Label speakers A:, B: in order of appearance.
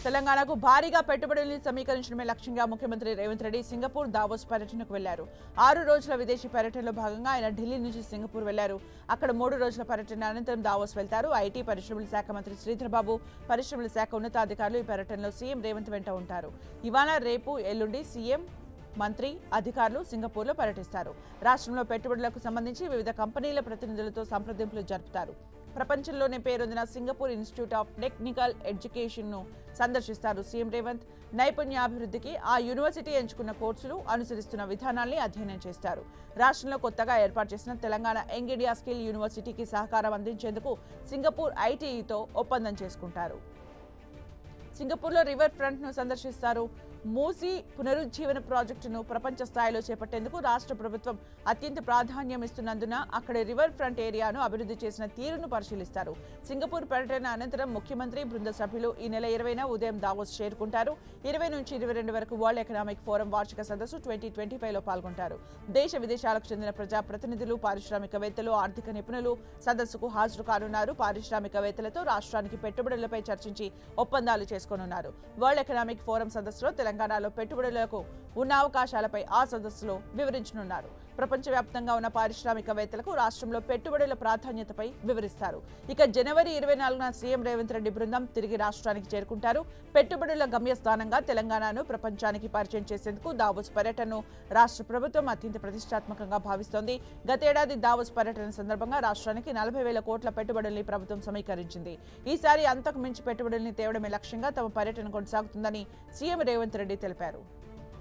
A: తెలంగాణకు భారీగా పెట్టుబడుల్ని సమీకరించడమే లక్ష్యంగా ముఖ్యమంత్రి రేవంత్ రెడ్డి సింగపూర్ దావోస్ పర్యటనకు వెళ్లారు. 6 రోజుల విదేశీ పర్యటనలో భాగంగా ఆయన ఢిల్లీ నుంచి సింగపూర్ వెళ్లారు. అక్కడ 3 రోజుల పర్యటన అనంతరం దావోస్ వెళ్తారు. ఐటీ పరిశ్రమల శాఖ మంత్రి శ్రీధర్ బాబు, పరిశ్రమల శాఖ ఉన్నతాధికారులు ఈ పర్యటనలో సీఎం రేవంత్ వెంట ఉంటారు. ఇవాళ, రేపు, ఎల్లుండి సీఎం, మంత్రి, అధికారులు సింగపూర్లో పర్యటిస్తారు. రాష్ట్రంలో పెట్టుబడులకు సంబంధించి వివిధ కంపెనీల ప్రతినిధులతో సంప్రదింపులు జరుపుతారు. ప్రపంచంలోనే పేరొందిన సింగపూర్ ఇన్స్టిట్యూట్ ఆఫ్ టెక్నికల్ ఎడ్యుకేషన్ను సందర్శిస్తారు సీఎం రేవంత్. నైపుణ్యాభివృద్ధికి ఆ యూనివర్సిటీ ఎంచుకున్న కోర్సులు, అనుసరిస్తున్న విధానాల్ని అధ్యయనం చేస్తారు. రాష్ట్రంలో కొత్తగా ఏర్పాటు చేసిన తెలంగాణ యంగ్ ఇండియా స్కిల్ యూనివర్సిటీకి సహకారం అందించేందుకు సింగపూర్ ఐటీఈతో ఒప్పందం చేసుకుంటారు. సింగపూర్లో రివర్ ఫ్రంట్ ను సందర్శిస్తారు. మూసీ పునరుజ్జీవన ప్రాజెక్టును ప్రపంచ స్థాయిలో చేపట్టేందుకు రాష్ట్ర ప్రభుత్వం అత్యంత ప్రాధాన్యం ఇస్తున్నందున అక్కడి రివర్ ఫ్రంట్ ఏరియాను అభివృద్ధి చేసిన తీరును పరిశీలిస్తారు. సింగపూర్ పర్యటన అనంతరం ముఖ్యమంత్రి బృంద సభ్యులు ఈ నెల 20న ఉదయం దావోస్ చేరుకుంటారు. 20 నుంచి 22 వరకు వరల్డ్ ఎకనామిక్ ఫోరం వార్షిక సదస్సు 2025లో పాల్గొంటారు. దేశ విదేశాలకు చెందిన ప్రజా ప్రతినిధులు, పారిశ్రామికవేత్తలు, ఆర్థిక నిపుణులు సదస్సుకు హాజరు కానున్నారు. పారిశ్రామికవేత్తలతో రాష్ట్రానికి పెట్టుబడులపై చర్చించి ఒప్పందాలు చేసుకోనున్నారు. వరల్డ్ ఎకనామిక్ ఫోరం సదస్సులో తెలంగాణలో పెట్టుబడులకు ఉన్న అవకాశాలపై ఆ సదస్సులో వివరించనున్నారు. ప్రపంచవ్యాప్తంగా ఉన్న పారిశ్రామికవేత్తలకు రాష్ట్రంలో పెట్టుబడుల ప్రాధాన్యతపై వివరిస్తారు. ఇక జనవరి 24న సీఎం రేవంత్ రెడ్డి బృందం తిరిగి రాష్ట్రానికి చేరుకుంటారు. పెట్టుబడుల గమ్యస్థానంగా తెలంగాణను ప్రపంచానికి పరిచయం చేసేందుకు దావోస్ పర్యటనను రాష్ట్ర ప్రభుత్వం అత్యంత ప్రతిష్టాత్మకంగా భావిస్తోంది. గతేడాది దావోస్ పర్యటన సందర్భంగా రాష్ట్రానికి 40,000 కోట్ల పెట్టుబడుల్ని ప్రభుత్వం సమీకరించింది. ఈసారి అంతకు మించి పెట్టుబడుల్ని తేవడమే లక్ష్యంగా తమ పర్యటన కొనసాగుతుందని సీఎం రేవంత్ రెడ్డి తెలిపారు.